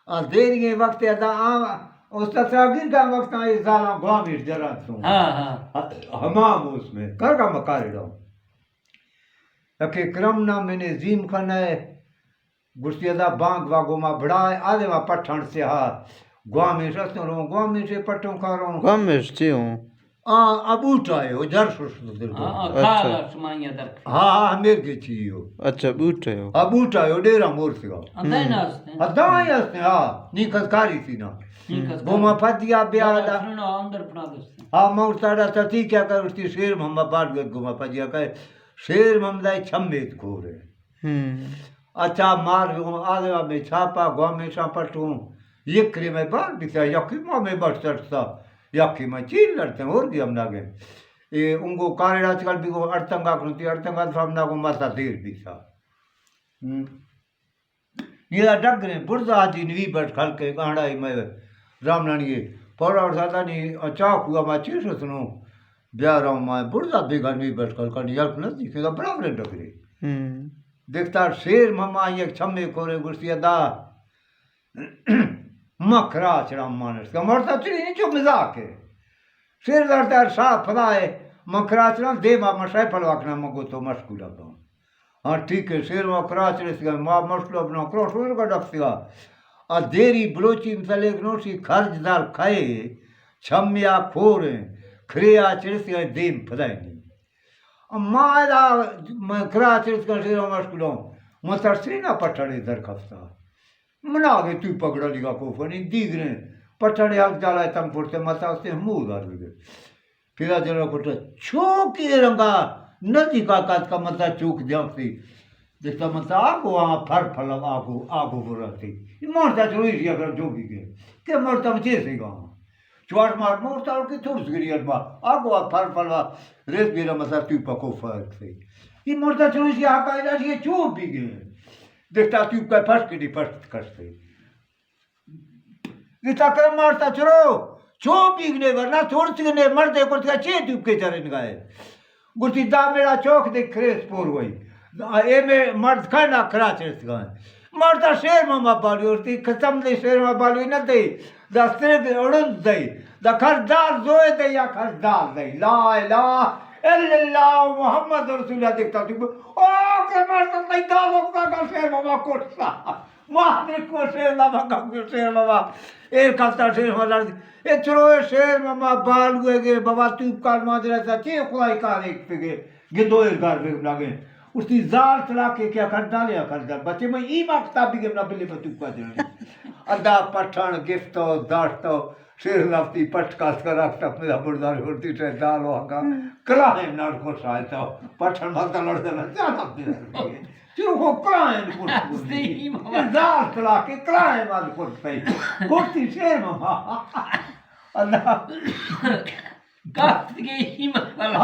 دیری وقت ادا اس تصاویر کا وقت آئے زالا گوامش جرا تھوں حمام اس میں کر کا مکاری رہو لکھے کرم نہ میں نے زیم خن ہے گشتی ادا بانگ واگو ما بڑھائے آدھے ما پٹھن سے گوامش رستوں رہوں گوامش سے پٹھوں کھا رہوں گوامش چی ہوں بوٹا ہے وہ جر سوشتو دل کو میر کے چیئو اچھا بوٹا ہے بوٹا ہے وہ ڈیرہ مور سے دائیں ہستے نیکت کاری تھی نا گوما پھتیا بیادا مور ساڑا تتی کیا کر اس کی شیر محمد باڑ گئے گوما پھتیا کہے شیر محمد چھمیت کھو رہے اچھا مار آدھے میں چھاپا گوامشاں پٹھوں یکری میں بار بیتا یکی ماں میں بڑھ سٹتا یکی میں چین لڑتے ہیں اور بھی ہم ناگے انگو کارے راج کل بھی کو ارتنگا کرتی ارتنگا تو ہم ناگو ماسا دیر بیتا نیلا ڈگ رہے برزا آجی نوی بٹ کھل کے گاڑائی میں رام نانی پورا اور ساتا نہیں چاک ہوا میں چیز سنوں بیا رہا ہوں میں برزا بیگا نوی بٹ کھل کرنی یلپ نزدیک ہے بڑا بڑے ڈگ رہے دیکھتا شیر مما یک چھمے کھورے گرسی ادا مکھرا چڑا مانس کا مرتا چلی نہیں جو مزاق ہے شیر دارتا ہے صاحب پھلائے مکھرا چڑا دے با مشای پھلواکنا مگو تو مشکول اب ہاں ٹھیک ہے شیر مکھرا چڑے سکا ماں مشکول اب نا کرو شویر کا ڈک سکا اور دیری بلوچی مثلے نوشی خرج دار کھائے چھمیا کھورے کھریا چڑے سکا دیم پھلائے نہیں ماں ایدہ مکھرا چڑے سکا شیر مشکول مسترسری نا پٹھڑے در کھفتا منا گئے تو پکڑا لگا کوفنی دیگ رہے پٹھڑے حق جالا ہے تم پڑتے متا اس نے مو دار لگے پھر جنرا پٹھا چوکی رنگا ندی کا کات کا متا چوک دیاکتی دیکھتا متا آگو وہاں پھر پھلا آگو برتی یہ مارتا چلوئی ریا کر جو بھی گئے کہ مرتا مچے سے گا چوار مار مورتا اور کی تھوڑ سگری ارما آگو وہاں پھر پھلا ریس بیرا متا تو پکو فرق سے یہ مرتا چلوئی ریا آقا علاج یہ چوک بھی گئے دیکھتا تو کا پھٹ کے نہیں پھٹ کرتے دیکھتا کرم مارتا چلو چو پیگنے ورنہ تھوڑ سکنے مردے کرتے چیئے تیوب کے چرے نگائے گرتی دا میرا چوک دیکھ کریس پور ہوئی اے میں مرد کھانا کھرا چرس گئے مارتا شیر ماما بالی ہوتی قسم دے شیر ماما بالی نہ دے دا سرد اڑند دے دا خردار زوئے دے یا خردار دے لا الہ الا اللہ محمد رسول اللہ دیکھتا تھی اوہ کہ مارتا نہیں دا لوگتا کا شیر ماما کوٹتا مہدر کو شیر ماما کا شیر ماما ایر کھلتا شیر ماما اے چلو شیر ماما بال ہوئے گے بابا تیوب کار مادر ایسا چیئے خواہی کار ایک پہ گے گندو ایر گار بے گمنا گئے اس کی زال چلا کے کیا کرتا لیا کرتا بچے میں ای مقتا بھی گمنا بلے میں تیوب کا جنہی ادا پٹھان گفتو داشتو شیر لفتی پٹکاس کر رکھتا میرا بردار ہوتی تھے دالو آگا کلائم نار کو شاہتا پٹھان بھاگتا لڑتا لڑتا لڑتا لڑتا چلو کو کلائم کو دال چلا کے کلائم آدھ کرتا ہی کرتی شیر ماما اللہ کافت گئی ہی مطلب